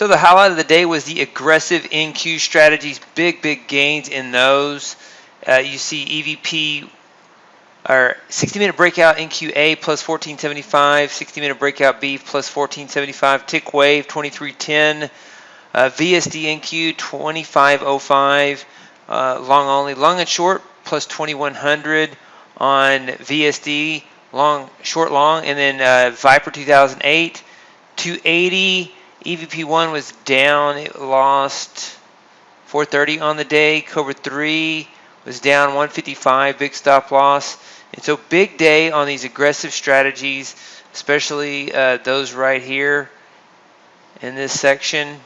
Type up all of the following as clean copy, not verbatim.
So the highlight of the day was the aggressive NQ strategies, big gains in those. You see EVP or 60-minute breakout NQA plus 1475, 60-minute breakout B plus 1475, tick wave 2310, VSD NQ 2505, long only, long and short plus 2100 on VSD, long, short, long, and then Viper 2008, 280. EVP1 was down, it lost 430 on the day. Cobra 3 was down 155, big stop loss. And so big day on these aggressive strategies, especially those right here in this section.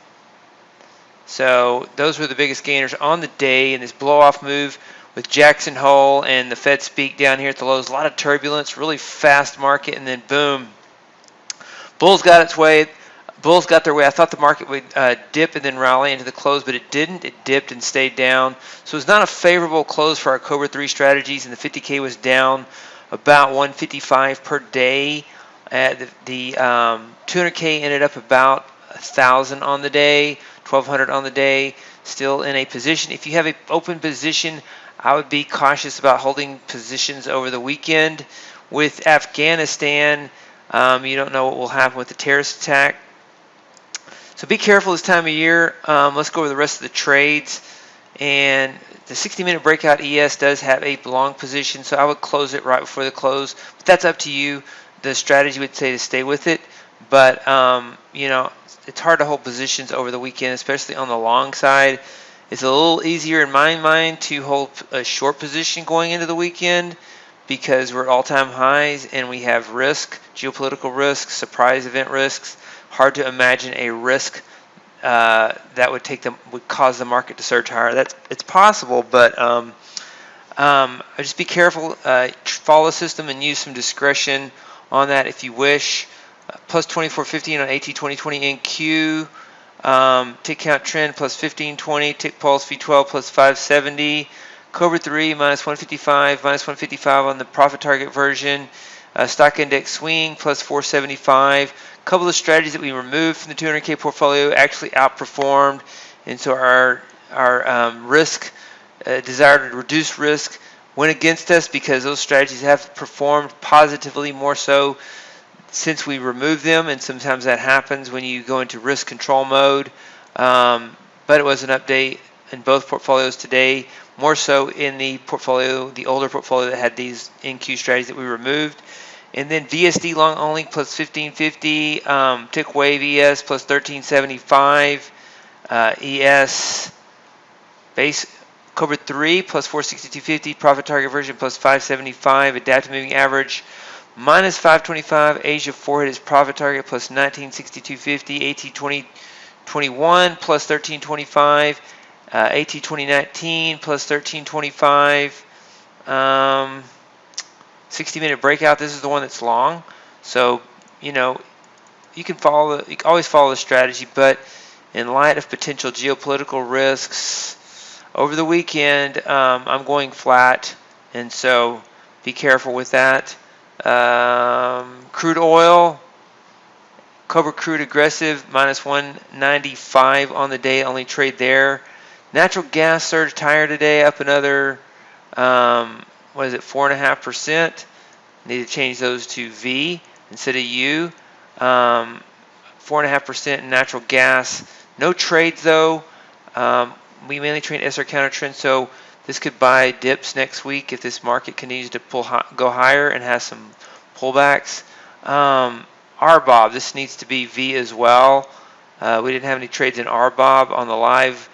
So those were the biggest gainers on the day in this blow-off move with Jackson Hole and the Fed speak down here at the lows. A lot of turbulence, really fast market, and then boom. Bulls got its way. Bulls got their way. I thought the market would dip and then rally into the close, but it didn't. It dipped and stayed down. So it's not a favorable close for our Cobra 3 strategies, and the 50K was down about 155 per day. The 200K ended up about 1,000 on the day, 1,200 on the day, still in a position. If you have an open position, I would be cautious about holding positions over the weekend. With Afghanistan, you don't know what will happen with the terrorist attack. So be careful this time of year. Let's go over the rest of the trades. And the 60-minute breakout ES does have a long position, so I would close it right before the close. But that's up to you. The strategy would say to stay with it. But, you know, it's hard to hold positions over the weekend, especially on the long side. It's a little easier in my mind to hold a short position going into the weekend because we're at all-time highs and we have risk, geopolitical risk, surprise event risks. Hard to imagine a risk that would cause the market to surge higher. It's possible, but just be careful. Follow the system and use some discretion on that if you wish. Plus 2415 on AT 2020 NQ. Tick count trend plus 1520. Tick pulse V12 plus 570. Cobra 3 minus 155, minus 155 on the profit target version. Stock index swing plus 475. A couple of strategies that we removed from the 200K portfolio actually outperformed, and so our risk, desire to reduce risk, went against us because those strategies have performed positively more so since we removed them, and sometimes that happens when you go into risk control mode. But it was an update in both portfolios today, more so in the portfolio, the older portfolio that had these NQ strategies that we removed. And then VSD long only plus 1550, tick wave ES plus 1375, ES base Cobra 3 plus 462.50, profit target version plus 575, adaptive moving average minus 525, Asia 4 hit its profit target plus 1962.50, AT 2021 plus 1325, AT 2019 plus 1325. 60-minute breakout. This is the one that's long, so you know you can always follow the strategy, but in light of potential geopolitical risks over the weekend, I'm going flat, and so be careful with that. Crude oil, Cobra Crude aggressive minus 195 on the day, only trade there. Natural gas surged higher today, up another 4.5%. Need to change those to V instead of U. 4.5% in natural gas. No trades though. We mainly trade SR counter trend, so this could buy dips next week if this market continues to go higher and has some pullbacks. RBOB, this needs to be V as well. We didn't have any trades in RBOB on the live,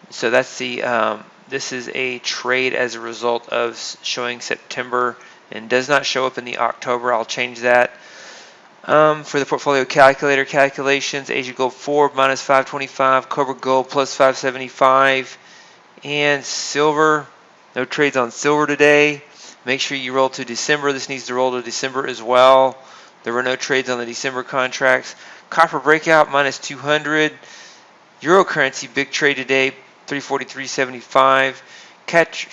so that's the. This is a trade as a result of showing September and does not show up in the October. I'll change that. For the portfolio calculator calculations, Asia Gold 4 minus 525, Cobra Gold plus 575, and silver. No trades on silver today. Make sure you roll to December. This needs to roll to December as well. There were no trades on the December contracts. Copper breakout minus 200. Euro currency big trade today. 343.75,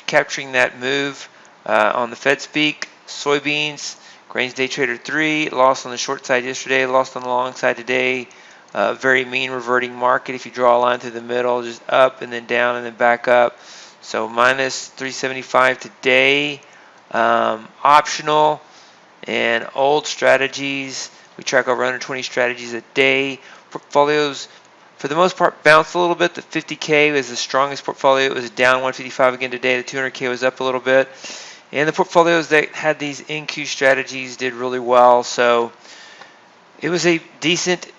capturing that move on the Fed speak. Soybeans, grains day trader 3, lost on the short side yesterday, lost on the long side today. very mean reverting market. If you draw a line through the middle, just up and then down and then back up. So minus 375 today. Optional and old strategies. We track over 120 strategies a day. Portfolios, for the most part, bounced a little bit. The 50K was the strongest portfolio. It was down 155 again today. The 200K was up a little bit. And the portfolios that had these NQ strategies did really well. So it was a decent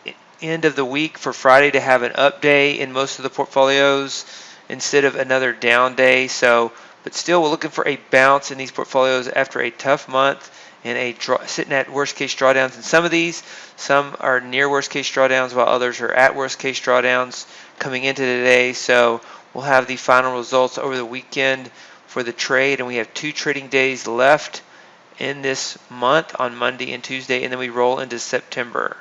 end of the week for Friday to have an up day in most of the portfolios instead of another down day. So, but still, we're looking for a bounce in these portfolios after a tough month and sitting at worst case drawdowns in some of these. Some are near worst case drawdowns while others are at worst case drawdowns coming into today. So we'll have the final results over the weekend for the trade, and we have 2 trading days left in this month on Monday and Tuesday, and then we roll into September.